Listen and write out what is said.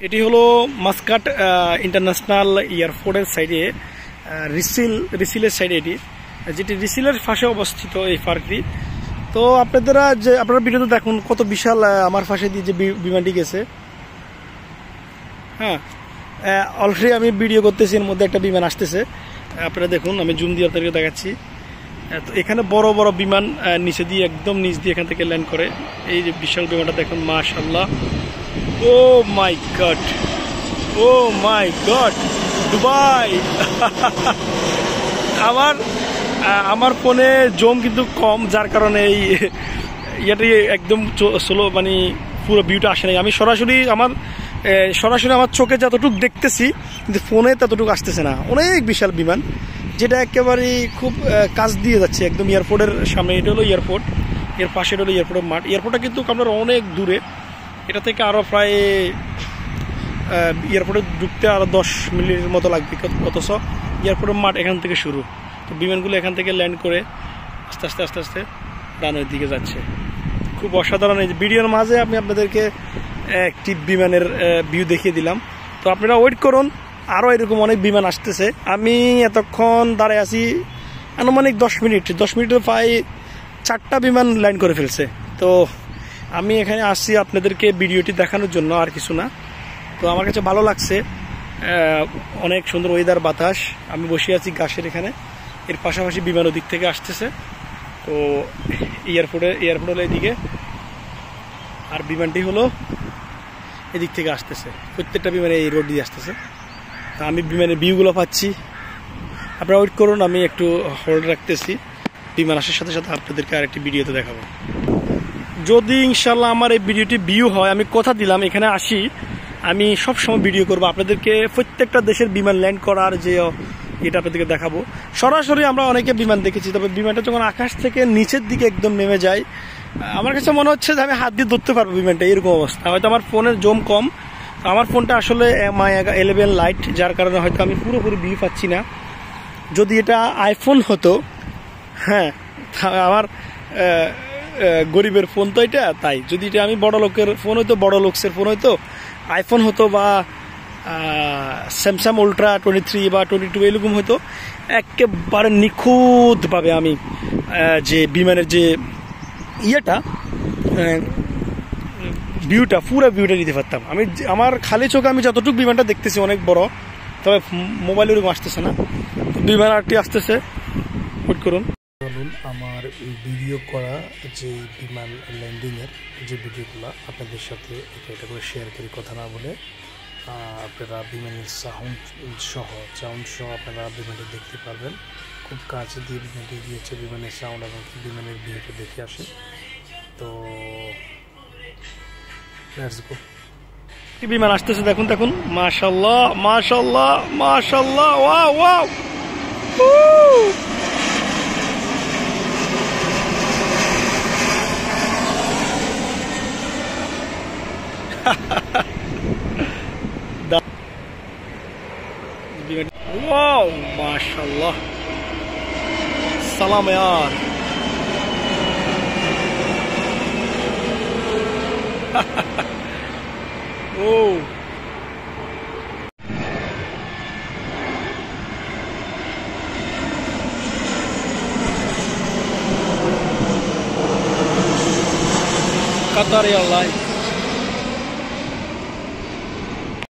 এটি হলো Muscat international এয়ারপোর্টের সাইডে রিসিলের সাইডে এটি, যেটি রিসিলের পাশে অবস্থিত এই পার্কটি। তো আপনারা ভিডিওতে দেখুন কত বিশাল আমার পাশে দিয়ে যে বিমানটি গেছে। হ্যাঁ, অলরেডি আমি ভিডিও করতেছি, এর মধ্যে একটা বিমান আসতেছে, আপনারা দেখুন, আমি জুম দিয়ে আপনাদেরকে দেখাচ্ছি। তো এখানে বড় বড় বিমান নিচে দিয়ে একদম নিচ দিয়ে এখান থেকে ল্যান্ড করে। এই যে বিশাল বিমানটা দেখুন, মাশাআল্লাহ, ও মাই গড, ও মাই গড, দুবাই। আমার ফোনে জুম কিন্তু কম, যার কারণে এই ইয়াটি একদম স্লো, মানে পুরো ভিউটা আসে নাই। আমি সরাসরি আমার চোখে যতটুকু দেখতেছি, কিন্তু ফোনে ততটুকু আসতেছে না। অনেক বিশাল বিমান, যেটা একেবারে খুব কাছ দিয়ে যাচ্ছে একদম এয়ারপোর্টের সামনে। এটা হলো এয়ারপোর্ট, এর পাশে হলো এয়ারপোর্টের মাঠ। এয়ারপোর্টটা কিন্তু আপনার অনেক দূরে, এটা থেকে আরও প্রায় এয়ারপোর্টে ঢুকতে আরও 10 মিনিটের মতো লাগবে, অথচ এয়ারপোর্টের মাঠ এখান থেকে শুরু। তো বিমানগুলো এখান থেকে ল্যান্ড করে আস্তে আস্তে আস্তে আস্তে রানওয়ের দিকে যাচ্ছে। খুব অসাধারণ। এই ভিডিওর মাঝে আমি আপনাদেরকে একটি বিমানের ভিউ দেখিয়ে দিলাম। তো আপনারা ওয়েট করুন, আরও এরকম অনেক বিমান আসতেছে। আমি এতক্ষণ দাঁড়ায় আছি আনুমানিক 10 মিনিটে প্রায় 4টা বিমান ল্যান্ড করে ফেলছে। তো আমি এখানে আসছি আপনাদেরকে ভিডিওটি দেখানোর জন্য, আর কিছু না। তো আমার কাছে ভালো লাগছে, অনেক সুন্দর ওয়েদার, বাতাস। আমি বসে আছি গাছের এখানে, এর পাশাপাশি বিমান ওদিক থেকে আসতেছে। তো এয়ারপোর্ট হলো এদিকে, আর বিমানটি হলো এদিক থেকে আসতেছে। প্রত্যেকটা বিমানে এই রোড দিয়ে আসতেছে। তো আমি বিমানের ভিউগুলো পাচ্ছি, আপনারা ওয়েট করুন, আমি একটু হোল্ড রাখতেছি। বিমান আসার সাথে সাথে আপনাদেরকে আরেকটি ভিডিওতে দেখাবো। যদি ইনশাল্লাহ আমার এই ভিডিওটি ভিউ হয়, আমি কথা দিলাম এখানে আসি, আমি সব সময় ভিডিও করবো আপনাদেরকে, প্রত্যেকটা দেশের বিমান ল্যান্ড করার যে এটা আপনাদেরকে দেখাবো। সরাসরি আমরা অনেকে বিমান দেখেছি, তবে বিমানটা যখন আকাশ থেকে নিচের দিকে একদম নেমে যায়, আমার কাছে মনে হচ্ছে যে আমি হাত দিয়ে ধরতে পারবো বিমানটা, এরকম অবস্থা। হয়তো আমার ফোনের জুম কম, আমার ফোনটা আসলে MI 11 লাইট, যার কারণে হয়তো আমি পুরোপুরি ভিউ পাচ্ছি না। যদি এটা আইফোন হতো, হ্যাঁ, আমার গরিবের ফোন তো এটা, তাই যদি এটা আমি বড় লোকের ফোন হইতো, বড় লোকসের ফোন হইতো, আইফোন হতো বা স্যামসাং আল্ট্রা 23 বা 22 এরকম হয়তো, একেবারে নিখুঁতভাবে আমি যে বিমানের যে ইয়েটা, ভিউটা, পুরো ভিউটা নিতে পারতাম। আমি আমার খালি চোখে আমি যতটুকু বিমানটা দেখতেছি অনেক বড়, তবে মোবাইল ওরকম আসতেছে না। বিমান আরটি আসতেছে, ওয়েট করুন। চলুন আমার ভিডিও করা যে বিমান ল্যান্ডিংয়ের যে ভিডিওগুলো আপনাদের সাথে এটা করে শেয়ার করি, কথা না বলে। আপনারা বিমানের সাউন্ড সহ আপনারা বিমানটি দেখতে পারবেন। খুব কাছে দিয়ে বিমানটি গিয়েছে, বিমানের সাউন্ড এবং বিমানের ভিউটা দেখে আসেন। তো লেটস গো। বিমান আসতেছে, দেখুন দেখুন, মাশাআল্লাহ মাশাআল্লাহ মাশাআল্লাহ, ওয়াও ওয়াও, वाओ माशाल्लाह, सलाम यार। ओ Qatar Airlines।